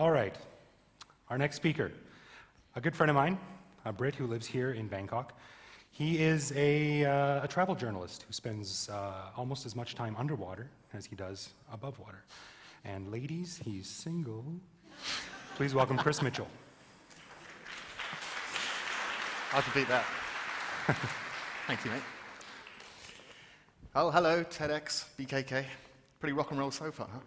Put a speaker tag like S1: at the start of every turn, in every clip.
S1: All right, our next speaker, a good friend of mine, a Brit who lives here in Bangkok. He is a travel journalist who spends almost as much time underwater as he does above water. And ladies, he's single. Please welcome Chris Mitchell.
S2: Hard to beat that. Thank you, mate. Oh, hello, TEDxBKK. Pretty rock and roll so far, huh?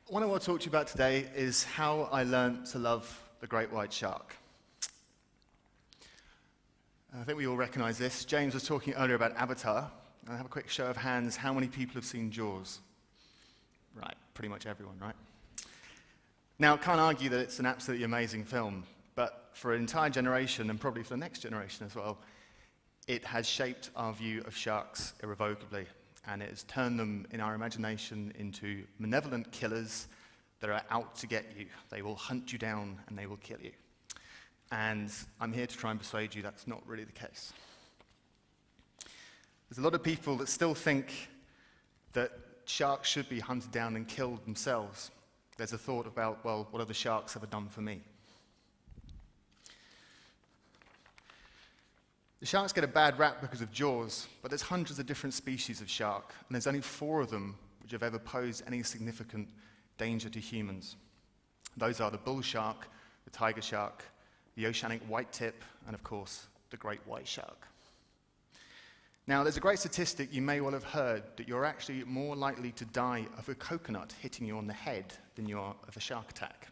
S2: What I want to talk to you about today is how I learned to love the great white shark. I think we all recognize this. James was talking earlier about Avatar. I have a quick show of hands. How many people have seen Jaws? Right, pretty much everyone, right? Now, I can't argue that it's an absolutely amazing film, but for an entire generation, and probably for the next generation as well, it has shaped our view of sharks irrevocably, and it has turned them in our imagination into malevolent killers that are out to get you. They will hunt you down and they will kill you. And I'm here to try and persuade you that's not really the case. There's a lot of people that still think that sharks should be hunted down and killed themselves. There's a thought about, well, what have the sharks ever done for me? The sharks get a bad rap because of Jaws, but there's hundreds of different species of shark, and there's only 4 of them which have ever posed any significant danger to humans. Those are the bull shark, the tiger shark, the oceanic white tip, and of course, the great white shark. Now, there's a great statistic you may well have heard that you're actually more likely to die of a coconut hitting you on the head than you are of a shark attack.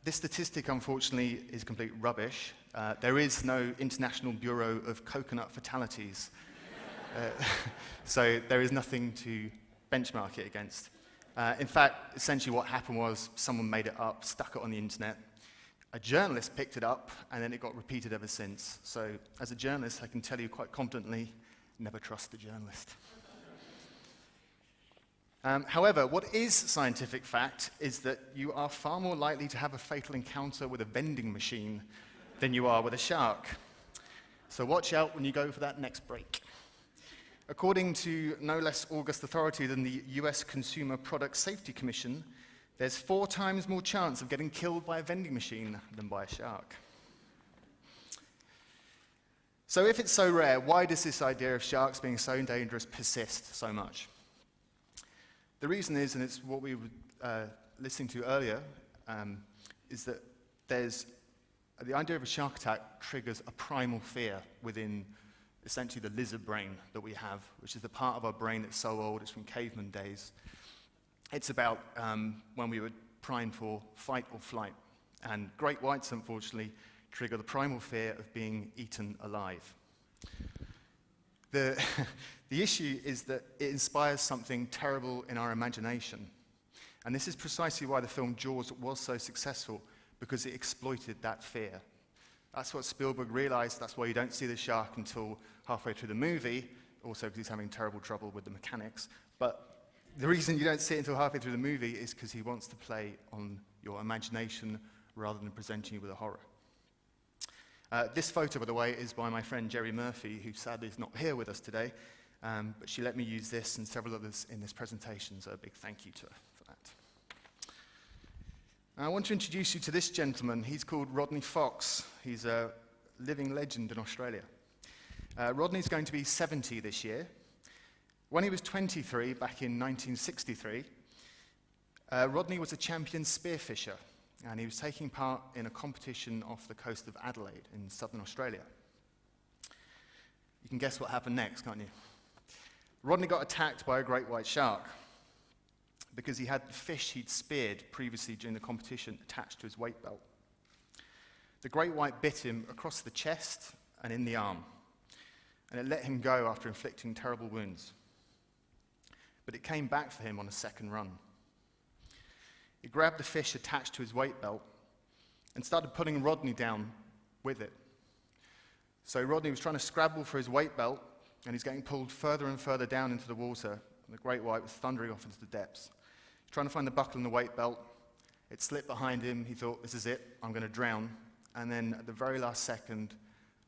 S2: This statistic, unfortunately, is complete rubbish. There is no International Bureau of Coconut Fatalities, so there is nothing to benchmark it against. In fact, essentially what happened was someone made it up, stuck it on the internet. A journalist picked it up, and then it got repeated ever since. So as a journalist, I can tell you quite confidently, never trust a journalist. However, what is scientific fact is that you are far more likely to have a fatal encounter with a vending machine than you are with a shark. So watch out when you go for that next break. According to no less august authority than the US Consumer Product Safety Commission, there's 4 times more chance of getting killed by a vending machine than by a shark. So if it's so rare, why does this idea of sharks being so dangerous persist so much? The reason is, and it's what we were listening to earlier, is that the idea of a shark attack triggers a primal fear within essentially the lizard brain that we have, which is the part of our brain that's so old, it's from caveman days. It's about when we were primed for fight or flight. And great whites, unfortunately, trigger the primal fear of being eaten alive. The issue is that it inspires something terrible in our imagination. And this is precisely why the film Jaws was so successful, because it exploited that fear. That's what Spielberg realized. That's why you don't see the shark until halfway through the movie, also because he's having terrible trouble with the mechanics. But the reason you don't see it until halfway through the movie is because he wants to play on your imagination rather than presenting you with a horror. This photo, by the way, is by my friend Jerry Murphy, who sadly is not here with us today, but she let me use this and several others in this presentation, so a big thank you to her for that. I want to introduce you to this gentleman. He's called Rodney Fox. He's a living legend in Australia. Rodney's going to be 70 this year. When he was 23, back in 1963, Rodney was a champion spearfisher, and he was taking part in a competition off the coast of Adelaide in southern Australia. You can guess what happened next, can't you? Rodney got attacked by a great white shark because he had the fish he'd speared previously during the competition attached to his weight belt. The great white bit him across the chest and in the arm, and it let him go after inflicting terrible wounds. But it came back for him on a second run. He grabbed the fish attached to his weight belt and started pulling Rodney down with it. So Rodney was trying to scrabble for his weight belt, and he's getting pulled further and further down into the water, and the great white was thundering off into the depths. Trying to find the buckle in the weight belt, it slipped behind him. He thought, this is it, I'm going to drown. And then at the very last second,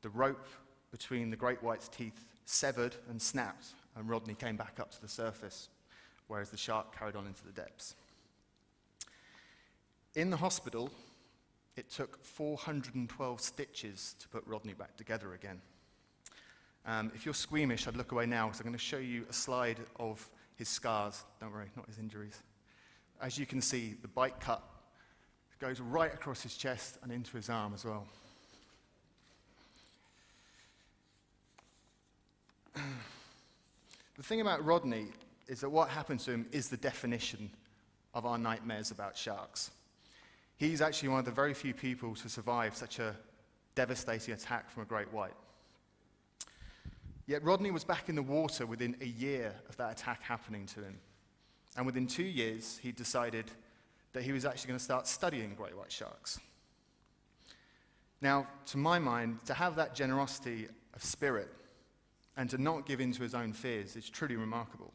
S2: the rope between the great white's teeth severed and snapped, and Rodney came back up to the surface. whereas the shark carried on into the depths. In the hospital, it took 412 stitches to put Rodney back together again. If you're squeamish, I'd look away now, because I'm going to show you a slide of his scars. Don't worry, not his injuries. As you can see, the bite cut goes right across his chest and into his arm as well. The thing about Rodney is that what happened to him is the definition of our nightmares about sharks. He's actually one of the very few people to survive such a devastating attack from a great white. Yet Rodney was back in the water within a year of that attack happening to him. And within 2 years, he decided that he was actually going to start studying great white sharks. Now, to my mind, to have that generosity of spirit and to not give in to his own fears is truly remarkable.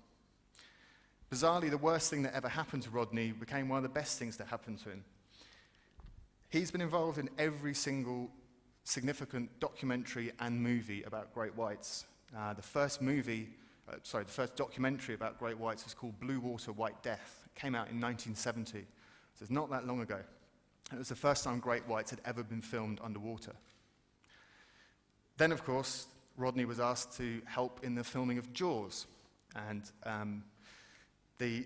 S2: Bizarrely, the worst thing that ever happened to Rodney became one of the best things that happened to him. He's been involved in every single significant documentary and movie about great whites. The first documentary about great whites was called Blue Water, White Death. It came out in 1970, so it's not that long ago. And it was the first time great whites had ever been filmed underwater. Then, of course, Rodney was asked to help in the filming of Jaws. And the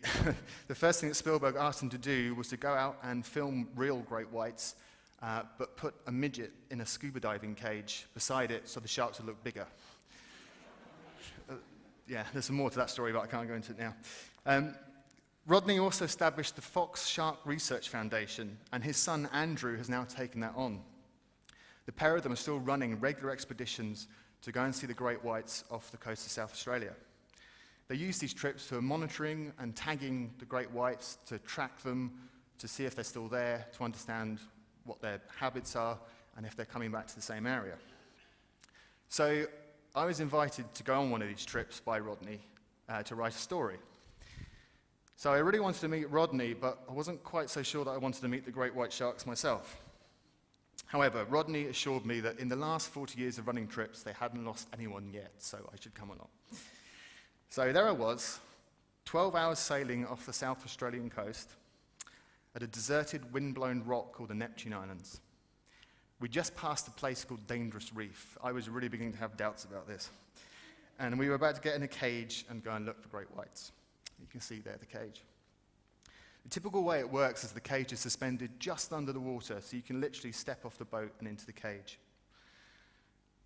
S2: first thing that Spielberg asked him to do was to go out and film real great whites, but put a midget in a scuba diving cage beside it so the sharks would look bigger. Yeah, there's some more to that story, but I can't go into it now. Rodney also established the Fox Shark Research Foundation, and his son Andrew has now taken that on. The pair of them are still running regular expeditions to go and see the great whites off the coast of South Australia. They use these trips for monitoring and tagging the great whites, to track them, to see if they're still there, to understand what their habits are, and if they're coming back to the same area. So I was invited to go on one of these trips by Rodney to write a story. So I really wanted to meet Rodney, but I wasn't quite so sure that I wanted to meet the great white sharks myself. However, Rodney assured me that in the last 40 years of running trips, they hadn't lost anyone yet, so I should come along. So there I was, 12 hours sailing off the South Australian coast at a deserted, wind-blown rock called the Neptune Islands. We just passed a place called Dangerous Reef. I was really beginning to have doubts about this. And we were about to get in a cage and go and look for great whites. You can see there the cage. The typical way it works is the cage is suspended just under the water, so you can literally step off the boat and into the cage.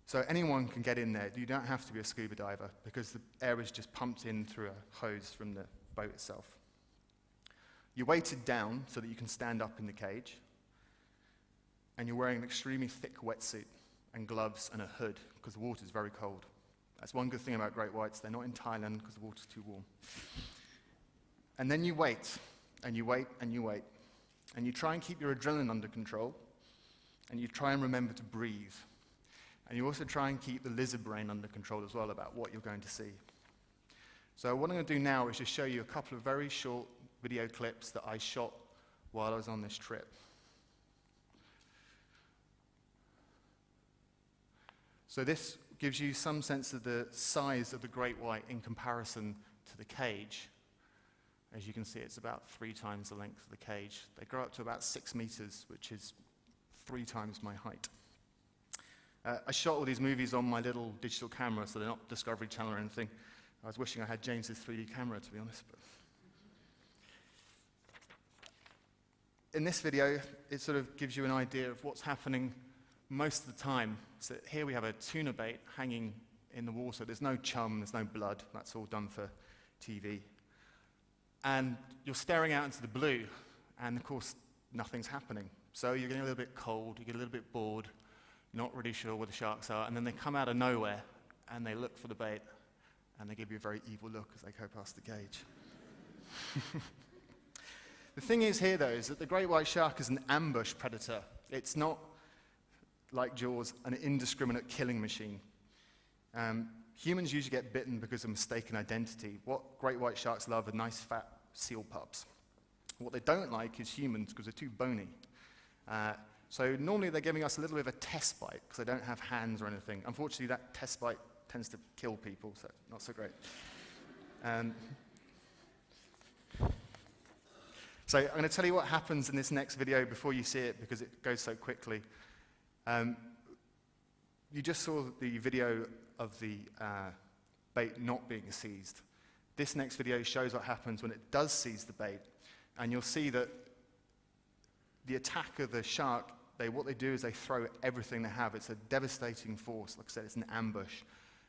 S2: So anyone can get in there. You don't have to be a scuba diver, because the air is just pumped in through a hose from the boat itself. You're weighted down so that you can stand up in the cage, and you're wearing an extremely thick wetsuit and gloves and a hood, because the water is very cold. That's one good thing about great whites. They're not in Thailand because the water's too warm. And then you wait, and you wait, and you wait. And you try and keep your adrenaline under control, and you try and remember to breathe. And you also try and keep the lizard brain under control as well about what you're going to see. So what I'm going to do now is just show you a couple of very short video clips that I shot while I was on this trip. So this gives you some sense of the size of the great white in comparison to the cage. As you can see, it's about 3 times the length of the cage. They grow up to about 6 meters, which is 3 times my height. I shot all these movies on my little digital camera, so they're not Discovery Channel or anything. I was wishing I had James's 3D camera, to be honest. But in this video, it sort of gives you an idea of what's happening most of the time. So here we have a tuna bait hanging in the water. There's no chum, there's no blood. That's all done for TV. And you're staring out into the blue, and of course, nothing's happening. So you're getting a little bit cold, you get a little bit bored, not really sure where the sharks are, and then they come out of nowhere, and they look for the bait, and they give you a very evil look as they go past the cage. The thing is here, though, is that the great white shark is an ambush predator. It's not, like Jaws, an indiscriminate killing machine. Humans usually get bitten because of mistaken identity. What great white sharks love are nice, fat seal pups. What they don't like is humans, because they're too bony. So normally they're giving us a little bit of a test bite, because they don't have hands or anything. Unfortunately, that test bite tends to kill people, so not so great. So I'm going to tell you what happens in this next video before you see it, because it goes so quickly. You just saw the video of the bait not being seized. This next video shows what happens when it does seize the bait. And you'll see that the attack of the shark, what they do is they throw everything they have. It's a devastating force. Like I said, it's an ambush.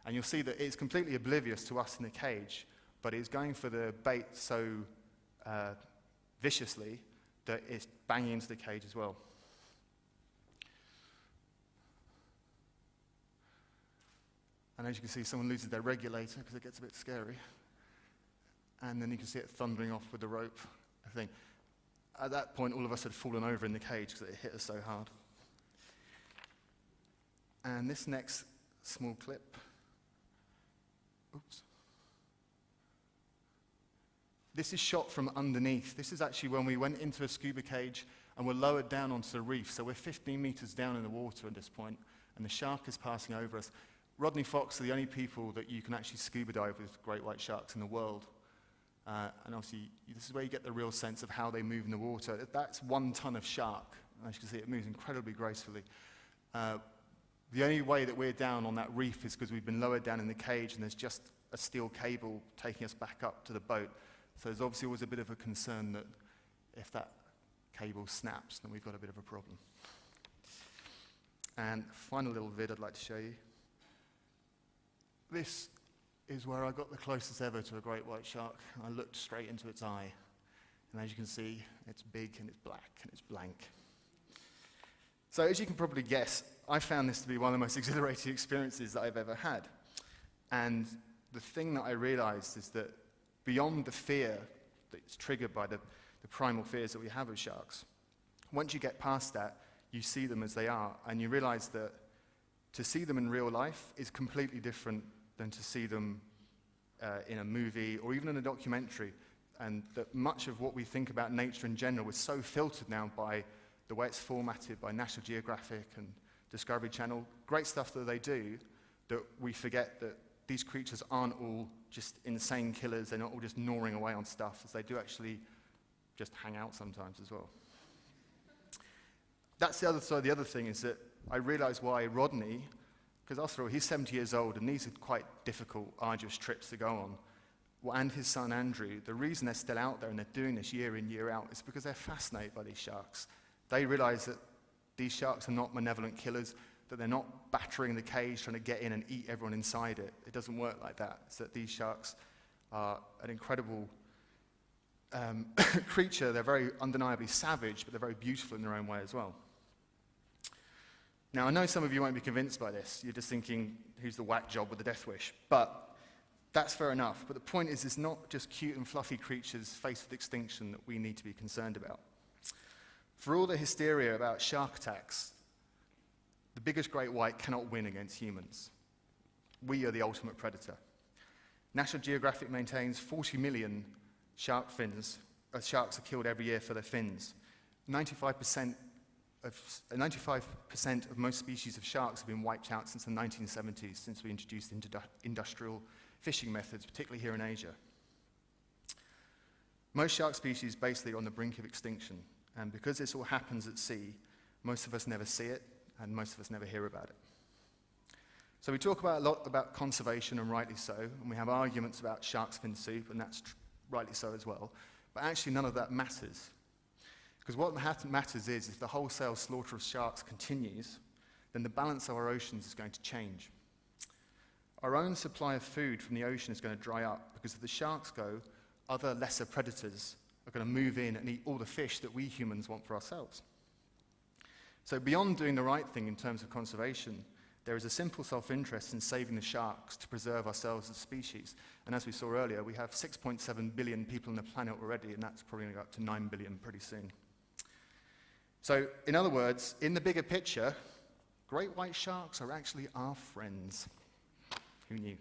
S2: And you'll see that it's completely oblivious to us in the cage, but it's going for the bait so viciously that it's banging into the cage as well. And as you can see, someone loses their regulator because it gets a bit scary. And then you can see it thundering off with the rope, I think. At that point, all of us had fallen over in the cage because it hit us so hard. And this next small clip, oops. This is shot from underneath. This is actually when we went into a scuba cage and were lowered down onto the reef. So we're 15 meters down in the water at this point, and the shark is passing over us. Rodney Fox are the only people that you can actually scuba dive with great white sharks in the world. And obviously, this is where you get the real sense of how they move in the water. That's 1 ton of shark. As you can see, it moves incredibly gracefully. The only way that we're down on that reef is because we've been lowered down in the cage, and there's just a steel cable taking us back up to the boat. So there's obviously always a bit of a concern that if that cable snaps, then we've got a bit of a problem. And final little vid I'd like to show you. This is where I got the closest ever to a great white shark. I looked straight into its eye, and as you can see, it's big and it's black and it's blank. So as you can probably guess, I found this to be one of the most exhilarating experiences that I've ever had. And the thing that I realized is that beyond the fear that's triggered by the primal fears that we have of sharks, once you get past that, you see them as they are, and you realize that to see them in real life is completely different than to see them in a movie or even in a documentary. And that much of what we think about nature in general is so filtered now by the way it's formatted by National Geographic and Discovery Channel, great stuff that they do, that we forget that these creatures aren't all just insane killers. They're not all just gnawing away on stuff, as they do actually just hang out sometimes as well. That's the other side. The other thing is that I realized why Rodney, because after all, he's 70 years old, and these are quite difficult, arduous trips to go on. Well, and his son Andrew, the reason they're still out there and they're doing this year in, year out is because they're fascinated by these sharks. They realize that these sharks are not malevolent killers, that they're not battering the cage, trying to get in and eat everyone inside it. It doesn't work like that. It's that these sharks are an incredible creature. They're very undeniably savage, but they're very beautiful in their own way as well. Now, I know some of you won't be convinced by this. You're just thinking, who's the whack job with the death wish? But that's fair enough. But the point is, it's not just cute and fluffy creatures faced with extinction that we need to be concerned about. For all the hysteria about shark attacks, the biggest great white cannot win against humans. We are the ultimate predator. National Geographic maintains 40 million shark fins. Sharks are killed every year for their fins. 95% of most species of sharks have been wiped out since the 1970s, since we introduced industrial fishing methods, particularly here in Asia. Most shark species basically are on the brink of extinction, and because this all happens at sea, most of us never see it, and most of us never hear about it. So we talk a lot about conservation, and rightly so, and we have arguments about shark's fin soup, and that's rightly so as well, but actually none of that matters. Because what matters is, if the wholesale slaughter of sharks continues, then the balance of our oceans is going to change. Our own supply of food from the ocean is going to dry up, because if the sharks go, other lesser predators are going to move in and eat all the fish that we humans want for ourselves. So beyond doing the right thing in terms of conservation, there is a simple self-interest in saving the sharks to preserve ourselves as a species. And as we saw earlier, we have 6.7 billion people on the planet already, and that's probably going to go up to 9 billion pretty soon. So, in other words, in the bigger picture, great white sharks are actually our friends. Who knew?